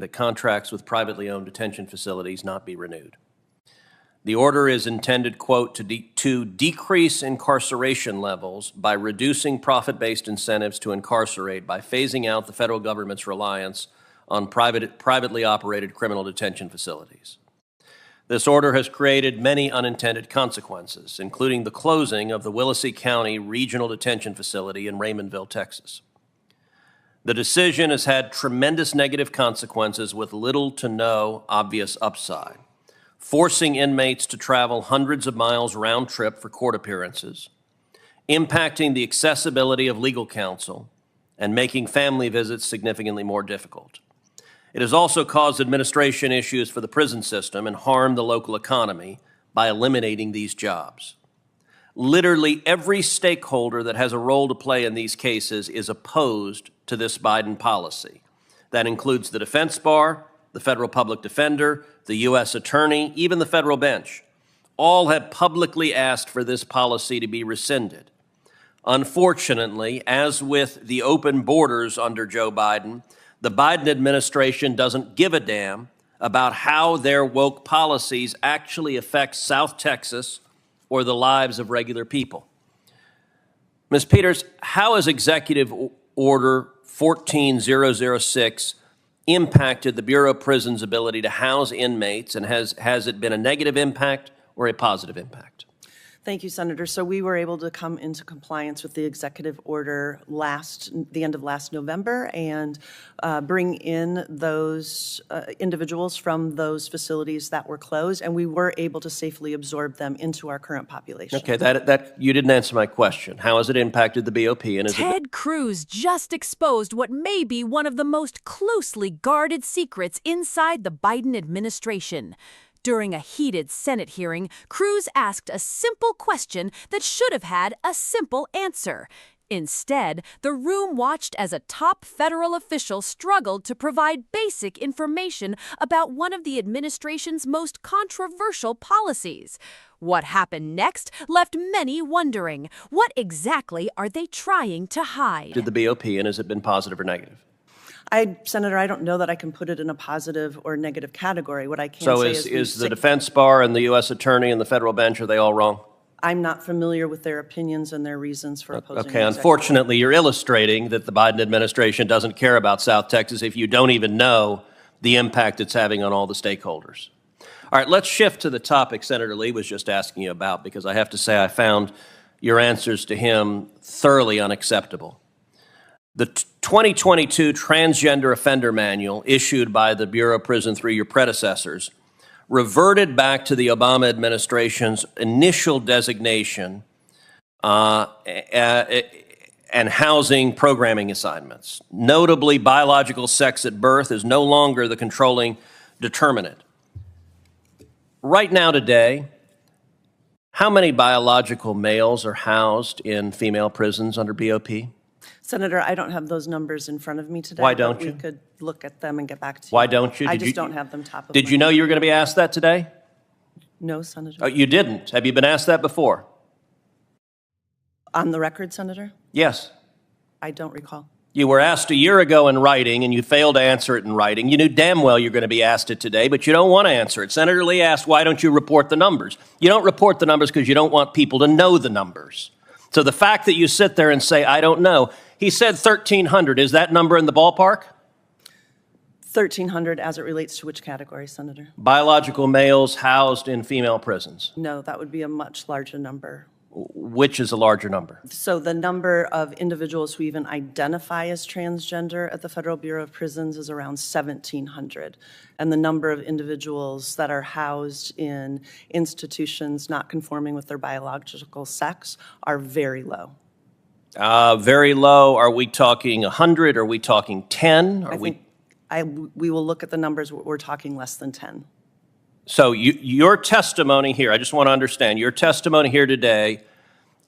that contracts with privately owned detention facilities not be renewed. The order is intended, quote, to decrease incarceration levels by reducing profit-based incentives to incarcerate by phasing out the federal government's reliance on privately operated criminal detention facilities. This order has created many unintended consequences, including the closing of the Willacy County Regional Detention Facility in Raymondville, Texas. The decision has had tremendous negative consequences with little to no obvious upside, forcing inmates to travel hundreds of miles round trip for court appearances, impacting the accessibility of legal counsel, and making family visits significantly more difficult. It has also caused administration issues for the prison system and harmed the local economy by eliminating these jobs. Literally every stakeholder that has a role to play in these cases is opposed to this Biden policy. That includes the defense bar, the federal public defender, the U.S. attorney, even the federal bench. All have publicly asked for this policy to be rescinded. Unfortunately, as with the open borders under Joe Biden, the Biden administration doesn't give a damn about how their woke policies actually affect South Texas or the lives of regular people. Ms. Peters, how has Executive Order 14006 impacted the Bureau of Prisons' ability to house inmates, and has it been a negative impact or a positive impact? Thank you, Senator. So we were able to come into compliance with the executive order the end of last November and bring in those individuals from those facilities that were closed, and we were able to safely absorb them into our current population. Okay, that you didn't answer my question. How has it impacted the BOP? And Ted Cruz just exposed what may be one of the most closely guarded secrets inside the Biden administration. During a heated Senate hearing, Cruz asked a simple question that should have had a simple answer. Instead, the room watched as a top federal official struggled to provide basic information about one of the administration's most controversial policies. What happened next left many wondering, what exactly are they trying to hide? Did the BOP, and has it been positive or negative? Senator, I don't know that I can put it in a positive or negative category. What I can say is the defense bar and the U.S. attorney and the federal bench, are they all wrong? I'm not familiar with their opinions and their reasons for opposing. Okay, unfortunately, you're illustrating that the Biden administration doesn't care about South Texas if you don't even know the impact it's having on all the stakeholders. All right, let's shift to the topic Senator Lee was just asking you about, because I have to say I found your answers to him thoroughly unacceptable. The 2022 Transgender Offender Manual, issued by the Bureau of Prison through your predecessors, reverted back to the Obama administration's initial designation and housing programming assignments. Notably, biological sex at birth is no longer the controlling determinant. Right now today, how many biological males are housed in female prisons under BOP? Senator, I don't have those numbers in front of me today. Why don't you? We could look at them and get back to you. Why don't you? I just don't have them top of Did you know you were going to be asked that today? No, Senator. Oh, you didn't? Have you been asked that before? On the record, Senator? Yes. I don't recall. You were asked a year ago in writing, and you failed to answer it in writing. You knew damn well you're going to be asked it today, but you don't want to answer it. Senator Lee asked, why don't you report the numbers? You don't report the numbers because you don't want people to know the numbers. So the fact that you sit there and say, I don't know, he said 1,300. Is that number in the ballpark? 1,300 as it relates to which category, Senator? Biological males housed in female prisons. No, that would be a much larger number. Which is a larger number? So the number of individuals who even identify as transgender at the Federal Bureau of Prisons is around 1,700. And the number of individuals that are housed in institutions not conforming with their biological sex are very low. Very low. Are we talking 100? Are we talking 10? We will look at the numbers. We're talking less than 10. So your testimony here, I just want to understand, your testimony here today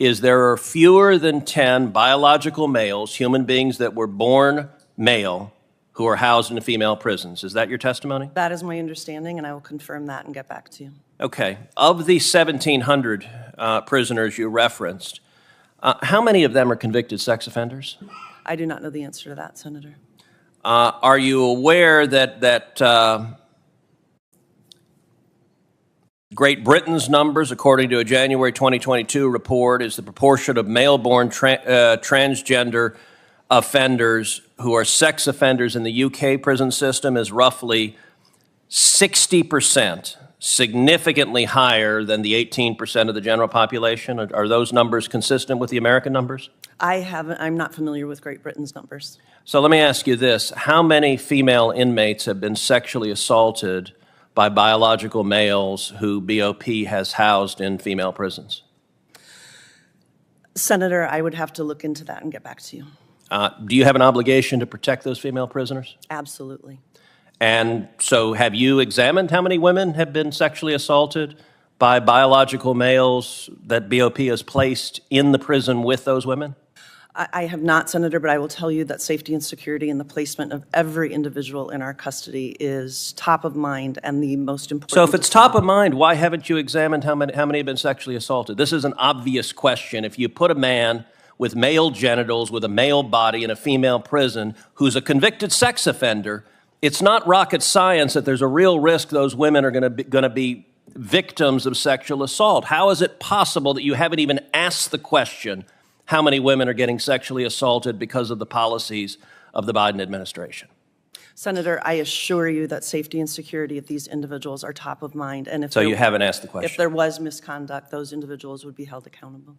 is there are fewer than 10 biological males, human beings that were born male, who are housed in female prisons. Is that your testimony? That is my understanding, and I will confirm that and get back to you. Okay. Of the 1,700 prisoners you referenced, how many of them are convicted sex offenders? I do not know the answer to that, Senator. Are you aware that Great Britain's numbers, according to a January 2022 report, is the proportion of male-born transgender offenders who are sex offenders in the UK prison system is roughly 60%, significantly higher than the 18% of the general population? Are those numbers consistent with the American numbers? I'm not familiar with Great Britain's numbers. So let me ask you this. How many female inmates have been sexually assaulted by biological males who BOP has housed in female prisons? Senator, I would have to look into that and get back to you. Do you have an obligation to protect those female prisoners? Absolutely. And so have you examined how many women have been sexually assaulted by biological males that BOP has placed in the prison with those women? I have not, Senator, but I will tell you that safety and security and the placement of every individual in our custody is top of mind and the most important. So if it's top of mind, why haven't you examined how many have been sexually assaulted? This is an obvious question. If you put a man with male genitals, with a male body in a female prison who's a convicted sex offender, it's not rocket science that there's a real risk those women are going to be victims of sexual assault. How is it possible that you haven't even asked the question, how many women are getting sexually assaulted because of the policies of the Biden administration? Senator, I assure you that safety and security of these individuals are top of mind. And if So you haven't asked the question? If there was misconduct, those individuals would be held accountable.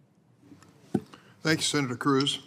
Thank you, Senator Cruz.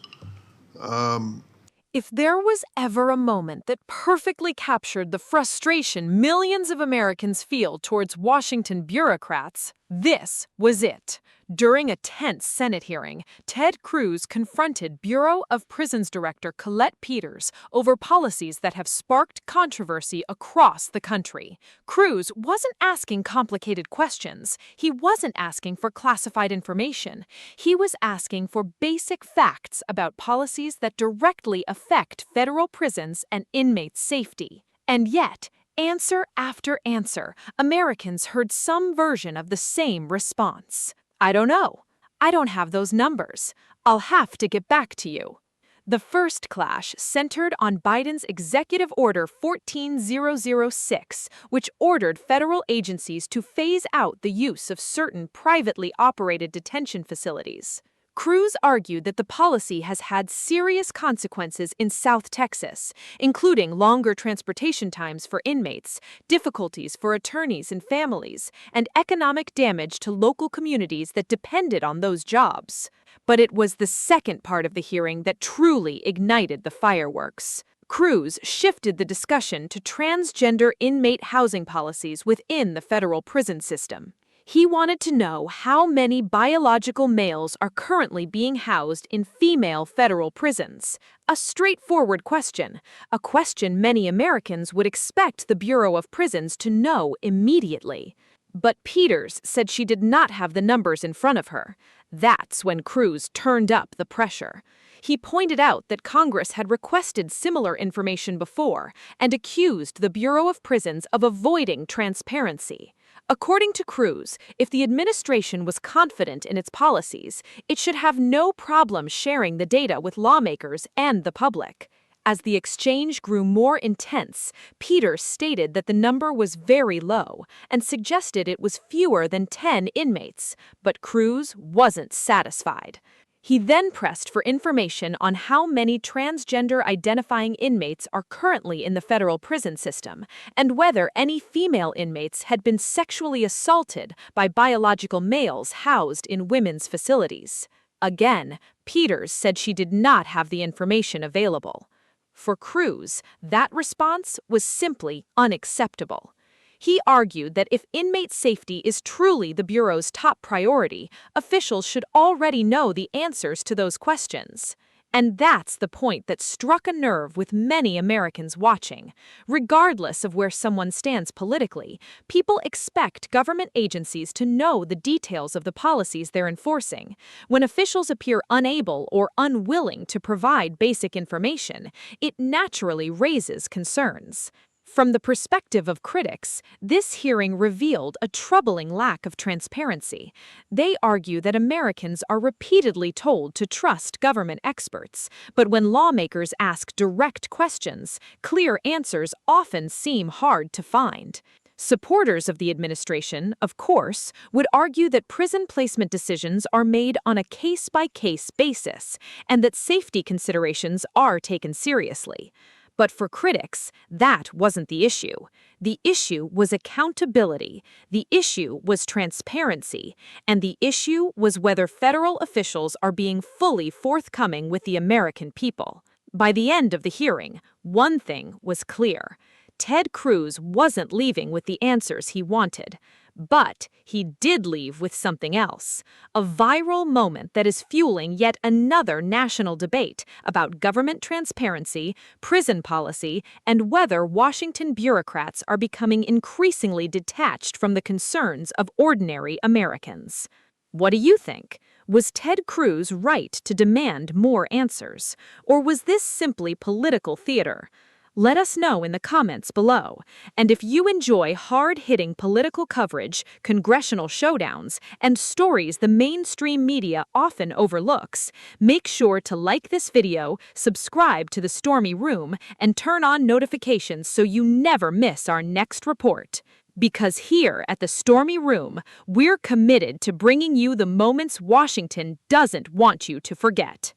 If there was ever a moment that perfectly captured the frustration millions of Americans feel towards Washington bureaucrats, this was it. During a tense Senate hearing, Ted Cruz confronted Bureau of Prisons Director Colette Peters over policies that have sparked controversy across the country. Cruz wasn't asking complicated questions. He wasn't asking for classified information. He was asking for basic facts about policies that directly affect federal prisons and inmates' safety. And yet, answer after answer, Americans heard some version of the same response. I don't know. I don't have those numbers. I'll have to get back to you. The first clash centered on Biden's Executive Order 14006, which ordered federal agencies to phase out the use of certain privately operated detention facilities. Cruz argued that the policy has had serious consequences in South Texas, including longer transportation times for inmates, difficulties for attorneys and families, and economic damage to local communities that depended on those jobs. But it was the second part of the hearing that truly ignited the fireworks. Cruz shifted the discussion to transgender inmate housing policies within the federal prison system. He wanted to know how many biological males are currently being housed in female federal prisons. A straightforward question, a question many Americans would expect the Bureau of Prisons to know immediately. But Peters said she did not have the numbers in front of her. That's when Cruz turned up the pressure. He pointed out that Congress had requested similar information before and accused the Bureau of Prisons of avoiding transparency. According to Cruz, if the administration was confident in its policies, it should have no problem sharing the data with lawmakers and the public. As the exchange grew more intense, Peters stated that the number was very low and suggested it was fewer than 10 inmates, but Cruz wasn't satisfied. He then pressed for information on how many transgender-identifying inmates are currently in the federal prison system and whether any female inmates had been sexually assaulted by biological males housed in women's facilities. Again, Peters said she did not have the information available. For Cruz, that response was simply unacceptable. He argued that if inmate safety is truly the Bureau's top priority, officials should already know the answers to those questions. And that's the point that struck a nerve with many Americans watching. Regardless of where someone stands politically, people expect government agencies to know the details of the policies they're enforcing. When officials appear unable or unwilling to provide basic information, it naturally raises concerns. From the perspective of critics, this hearing revealed a troubling lack of transparency. They argue that Americans are repeatedly told to trust government experts, but when lawmakers ask direct questions, clear answers often seem hard to find. Supporters of the administration, of course, would argue that prison placement decisions are made on a case-by-case basis and that safety considerations are taken seriously. But for critics, that wasn't the issue. The issue was accountability, the issue was transparency, and the issue was whether federal officials are being fully forthcoming with the American people. By the end of the hearing, one thing was clear. Ted Cruz wasn't leaving with the answers he wanted. But he did leave with something else, a viral moment that is fueling yet another national debate about government transparency, prison policy, and whether Washington bureaucrats are becoming increasingly detached from the concerns of ordinary Americans. What do you think? Was Ted Cruz right to demand more answers? Or was this simply political theater? Let us know in the comments below. And if you enjoy hard-hitting political coverage, congressional showdowns, and stories the mainstream media often overlooks, make sure to like this video, subscribe to The Stormy Room, and turn on notifications so you never miss our next report. Because here at The Stormy Room, we're committed to bringing you the moments Washington doesn't want you to forget.